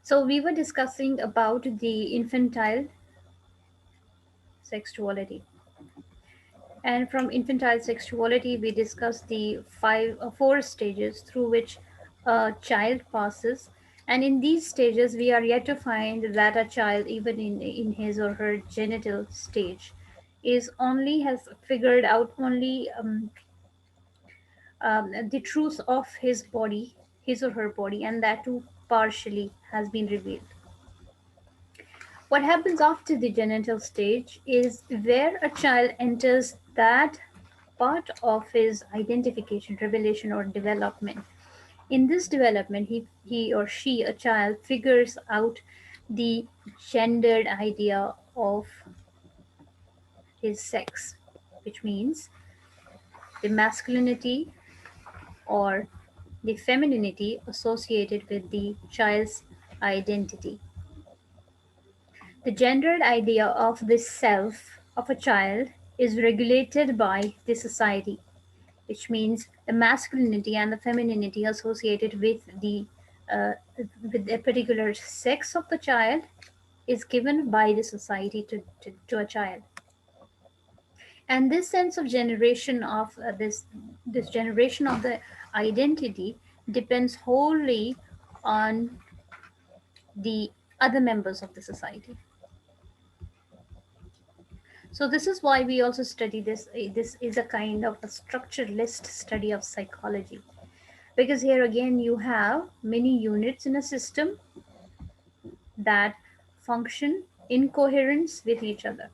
So we were discussing about the infantile sexuality. And from infantile sexuality, we discussed the four stages through which a child passes. And in these stages, we are yet to find that a child, even in his or her genital stage, is only has figured out only the truth of his or her body, and that too partially has been revealed. What happens after the genital stage is where a child enters that part of his identification, revelation, or development. In this development, he or she, a child, figures out the gendered idea of his sex, which means the masculinity or the femininity associated with the child's identity. The gendered idea of the self of a child is regulated by the society, which means the masculinity and the femininity associated uh, with a particular sex of the child is given by the society to a child. And this sense of generation of this generation of the identity depends wholly on the other members of the society. So this is why we also study this. This is a kind of a structuralist study of psychology, because here again you have many units in a system that function in coherence with each other,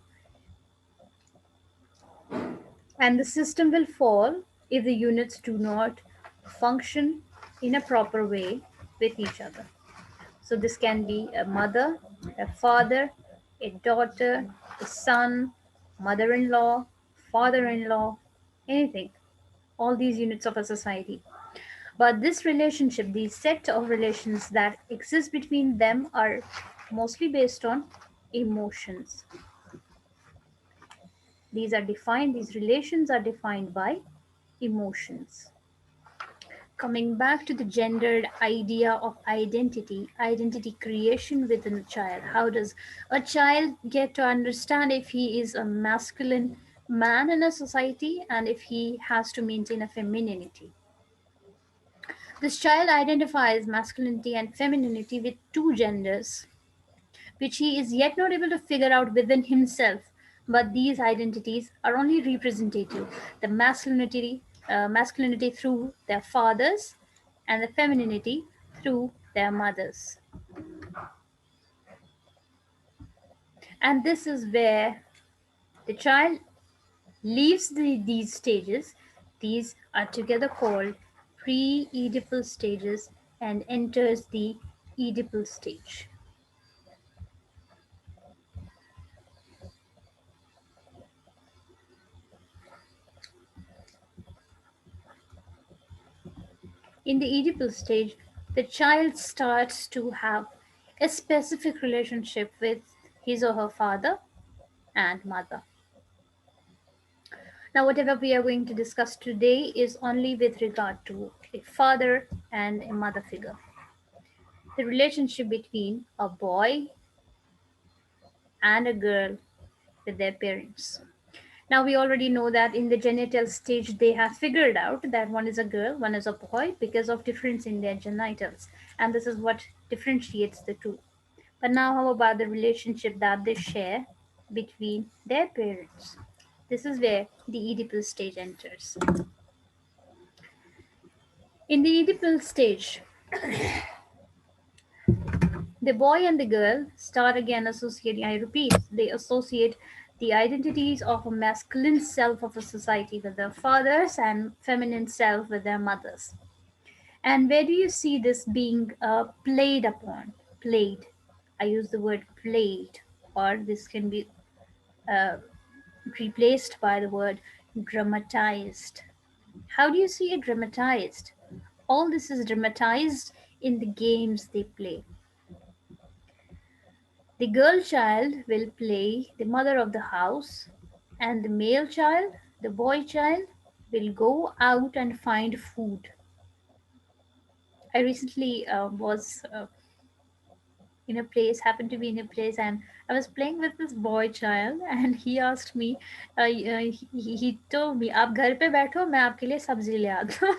and the system will fall if the units do not function in a proper way with each other. So this can be a mother, a father, a daughter, a son, mother-in-law, father-in-law, anything, all these units of a society. But this relationship, the set of relations that exist between them, are mostly based on emotions. These relations are defined by emotions. Coming back to the gendered idea of identity creation within a child. How does a child get to understand if he is a masculine man in a society and if he has to maintain a femininity? This child identifies masculinity and femininity with two genders, which he is yet not able to figure out within himself. But these identities are only representative. The masculinity through their fathers, and the femininity through their mothers. And this is where the child leaves these stages. These are together called pre-Oedipal stages and enters the Oedipal stage. In the Oedipal stage, the child starts to have a specific relationship with his or her father and mother. Now, whatever we are going to discuss today is only with regard to a father and a mother figure. The relationship between a boy and a girl with their parents. Now, we already know that in the genital stage, they have figured out that one is a girl, one is a boy because of difference in their genitals. And this is what differentiates the two. But now, how about the relationship that they share between their parents? This is where the Oedipal stage enters. In the Oedipal stage, the boy and the girl start again associating, I repeat, they associate the identities of a masculine self of a society with their fathers and feminine self with their mothers. And where do you see this being played upon? Played. I use the word played, or this can be uh, replaced by the word dramatized. How do you see it dramatized? All this is dramatized in the games they play. The girl child will play the mother of the house, and the male child, the boy child, will go out and find food. I recently was in a place, happened to be in a place, and I was playing with this boy child, and he asked me, he told me, "आप घर पे बैठो, मैं आपके लिए सब्जी ले आता हूँ."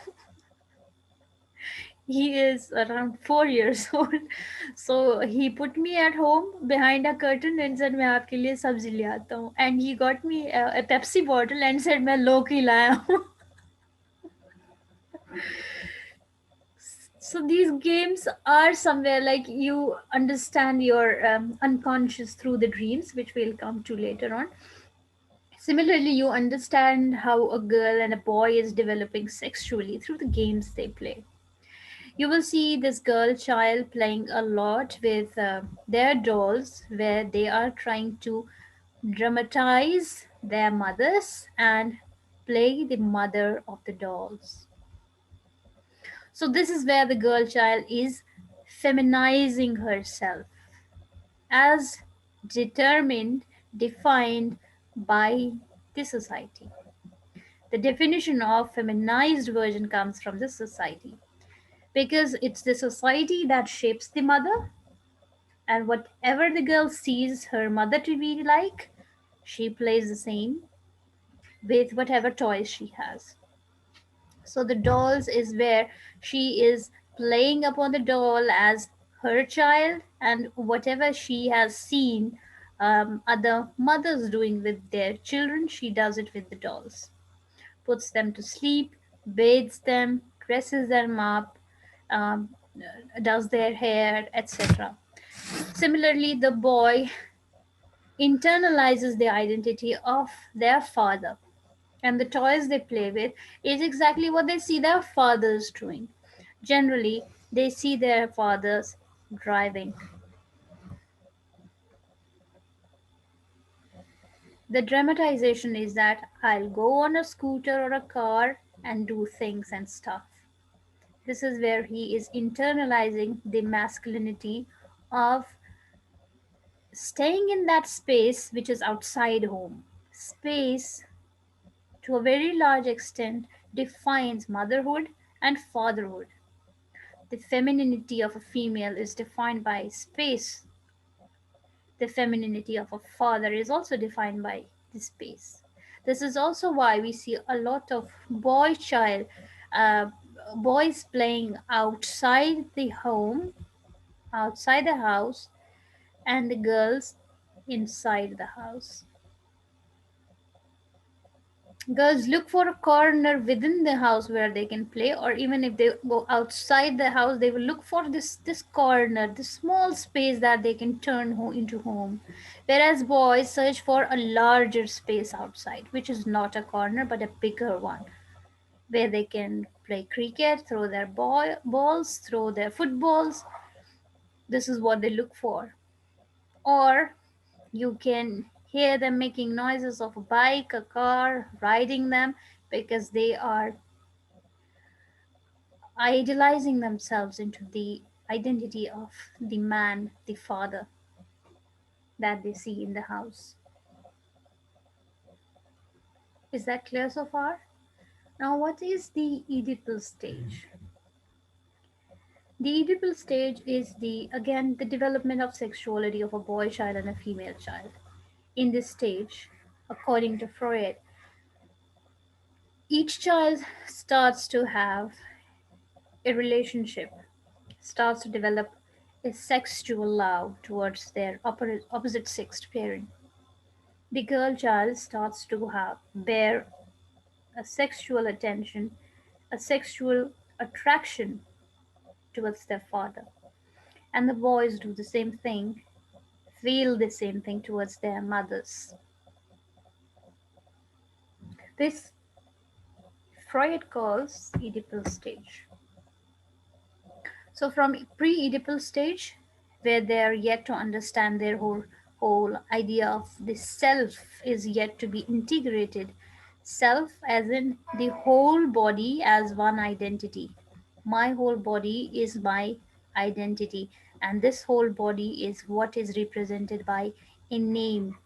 He is around 4 years old, so he put me at home behind a curtain and said, "मैं आपके लिए सब्जी ले आता हूँ." And he got me a Pepsi bottle and said, "मैं लौकी लाया हूँ." So these games are somewhere like you understand your unconscious through the dreams, which we'll come to later on. Similarly, you understand how a girl and a boy is developing sexually through the games they play. You will see this girl child playing a lot with their dolls, where they are trying to dramatize their mothers and play the mother of the dolls. So this is where the girl child is feminizing herself as determined, defined by the society. The definition of feminized version comes from the society, because it's the society that shapes the mother, and whatever the girl sees her mother to be like, she plays the same with whatever toys she has. So the dolls is where she is playing upon the doll as her child, and whatever she has seen other mothers doing with their children, she does it with the dolls. Puts them to sleep, bathes them, dresses them up, um, does their hair, etc. Similarly, the boy internalizes the identity of their father, and the toys they play with is exactly what they see their fathers doing. Generally, they see their fathers driving. The dramatization is that I'll go on a scooter or a car and do things and stuff. This is where he is internalizing the masculinity of staying in that space which is outside home. Space, to a very large extent, defines motherhood and fatherhood. The femininity of a female is defined by space. The femininity of a father is also defined by the space. This is also why we see a lot of boy child, uh, boys playing outside the home, outside the house, and the girls inside the house. Girls look for a corner within the house where they can play, or even if they go outside the house, they will look for this corner, this small space that they can turn into home. Whereas boys search for a larger space outside, which is not a corner but a bigger one, where they can play cricket, throw their balls, throw their footballs. This is what they look for. Or you can hear them making noises of a bike, a car, riding them, because they are idealizing themselves into the identity of the man, the father that they see in the house. Is that clear so far? Now, what is the Oedipal stage? The Oedipal stage is the development of sexuality of a boy child and a female child. In this stage, according to Freud, each child starts to have a relationship, starts to develop a sexual love towards their opposite sexed parent. The girl child starts to have bear a sexual attention, a sexual attraction towards their father. And the boys do the same thing, feel the same thing towards their mothers. This Freud calls Oedipal stage. So from pre-Oedipal stage, where they are yet to understand their whole idea of the self is yet to be integrated. Self as in the whole body as one identity. My whole body is my identity, and this whole body is what is represented by a name.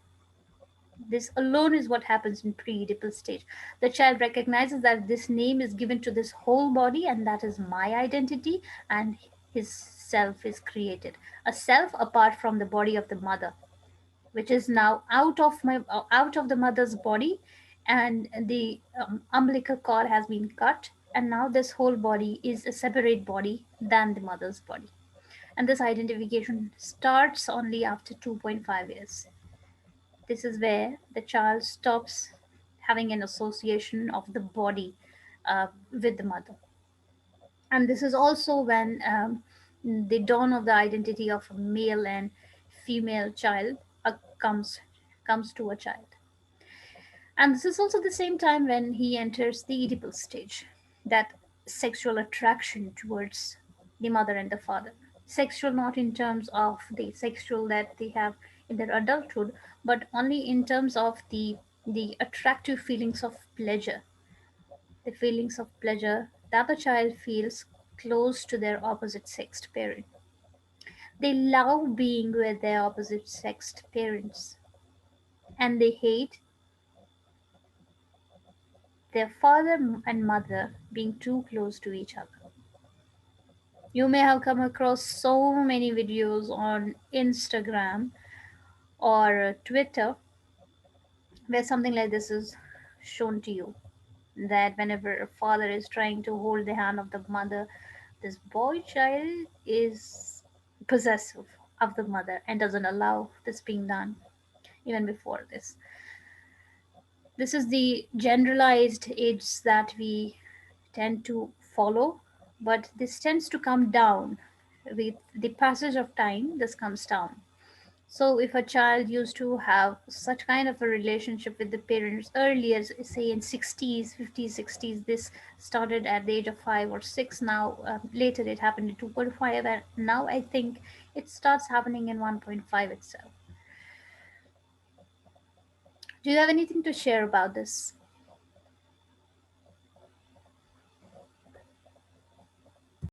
This alone is what happens in pre-Oedipal stage. The child recognizes that this name is given to this whole body, and that is my identity, and his self is created, a self apart from the body of the mother, which is now out of the mother's body, and the umbilical cord has been cut, and now this whole body is a separate body than the mother's body. And this identification starts only after 2.5 years. This is where the child stops having an association of the body with the mother. And this is also when the dawn of the identity of a male and female child comes to a child. And this is also the same time when he enters the Oedipal stage, that sexual attraction towards the mother and the father. Sexual not in terms of the sexual that they have in their adulthood, but only in terms of the attractive feelings of pleasure, the feelings of pleasure that the child feels close to their opposite sexed parent. They love being with their opposite sexed parents, and they hate their father and mother being too close to each other. You may have come across so many videos on Instagram or Twitter where something like this is shown to you, that whenever a father is trying to hold the hand of the mother, this boy child is possessive of the mother and doesn't allow this being done even before this. This is the generalized age that we tend to follow, but this tends to come down with the passage of time. This comes down. So, if a child used to have such kind of a relationship with the parents earlier, say in 60s, 50s, 60s, this started at the age of 5 or 6. Now, later it happened in 2.5, and now I think it starts happening in 1.5 itself. Do you have anything to share about this?